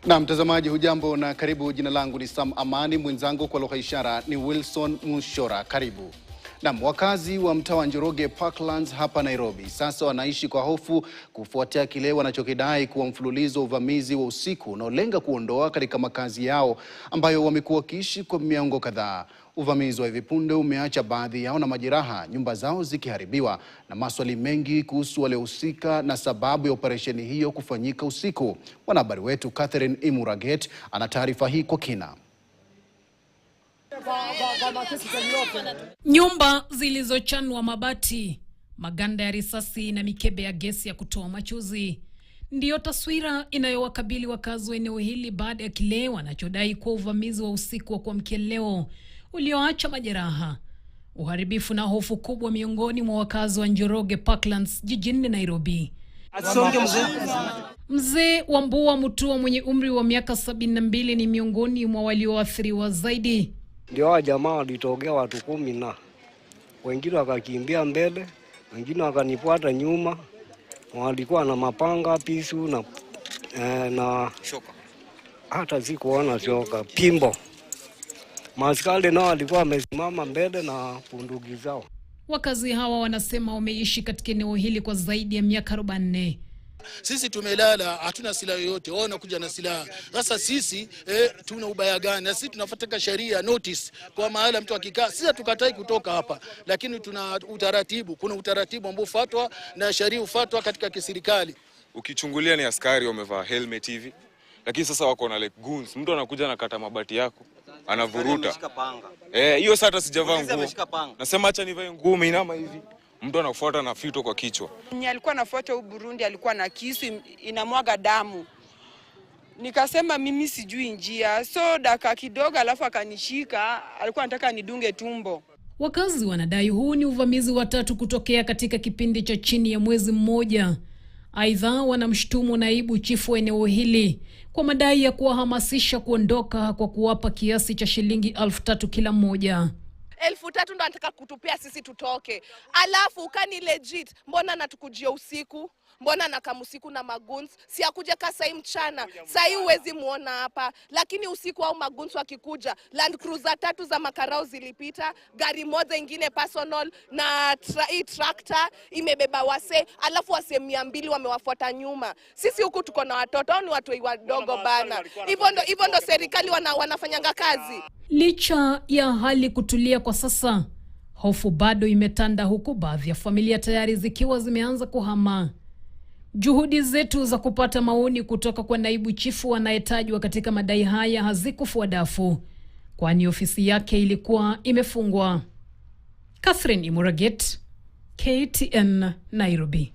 Na mtazamaji, hujambo na karibu. Jina langu ni Sam Amani, mwenzangu kwa lugha ishara ni Wilson Mushora. Karibu. Na wakazi wa mtaa wa Njoroge Parklands hapa Nairobi sasa wanaishi kwa hofu kufuatia kile wanachokidai kuwa mfululizo uvamizi wa usiku unaolenga kuondoa katika makazi yao ambayo wamekuwa wakiishi kwa miongo kadhaa. Uvamizi wa hivi punde umeacha baadhi yao na majeraha, nyumba zao zikiharibiwa na maswali mengi kuhusu waliohusika na sababu ya operesheni hiyo kufanyika usiku. Mwanahabari wetu Catherine Imuraget ana taarifa hii kwa kina. Nyumba zilizochanwa mabati, maganda ya risasi na mikebe ya gesi ya kutoa machozi ndiyo taswira inayowakabili wakazi wa eneo hili baada ya kile wanachodai kuwa uvamizi wa usiku wa kuamkia leo ulioacha majeraha, uharibifu na hofu kubwa miongoni mwa wakazi wa Njoroge Parklands jijini Nairobi. Mzee Wambua Mutua mwenye umri wa miaka 72 ni miongoni mwa walioathiriwa zaidi. Ndio wa jamaa walitokea watu 10 na wengine wakakimbia mbele, wengine wakanifuata nyuma, walikuwa na mapanga, pisu na shoka. Hata sikuona shoka, pimbo. Maskari nao walikuwa wamesimama mbele na bunduki zao. Wakazi hawa wanasema wameishi katika eneo hili kwa zaidi ya miaka 40. Sisi tumelala, hatuna silaha yoyote, wao wanakuja na silaha. Sasa sisi tuna ubaya gani? Na sisi tunafuata sheria, notice kwa mahala mtu akikaa. Sisi tukatai kutoka hapa, lakini tuna utaratibu. Kuna utaratibu ambao ufuatwa na sheria ufuatwa katika kiserikali. Ukichungulia ni askari wamevaa helmet hivi, lakini sasa wako na like goons. Mtu anakuja na kata mabati yako, anavuruta. Hiyo sasa sijavaa nguo. Nasema acha nivae nguo, umeinama hivi. Mtu anafuata na fito kwa kichwa. Alikuwa anafuata Burundi, alikuwa na kisu inamwaga damu. Nikasema mimi sijui njia. So dakika kidogo alafu akanishika, alikuwa anataka nidunge tumbo. Wakazi wanadai huu ni uvamizi wa 3 kutokea katika kipindi cha chini ya mwezi mmoja. Aidha wanamshtumu naibu chifu wa eneo hili kwa madai ya kuwahamasisha kuondoka kwa kuwapa kiasi cha shilingi 3,000 kila mmoja. 3,000 ndo anataka kutupia sisi tutoke. Alafu ukani legit, mbona natukujia usiku? Mbona nakam usiku na maguns? Si akuja kasai mchana. Sai huwezi muona hapa. Lakini usiku au maguns wakikuja, Land Cruiser 3 za makarao zilipita, gari moja ingine personal na tractor imebeba wase, alafu wase 200 wamewafuata nyuma. Sisi huku tuko na watoto, au ni watu wadogo bana. Hivyo ndo serikali wanafanyanga kazi. Licha ya hali kutulia kwa sasa, hofu bado imetanda huku baadhi ya familia tayari zikiwa zimeanza kuhama. Juhudi zetu za kupata maoni kutoka kwa naibu chifu anayetajwa katika madai haya hazikufua dafu, kwani ofisi yake ilikuwa imefungwa. Catherine Imuraget, KTN, Nairobi.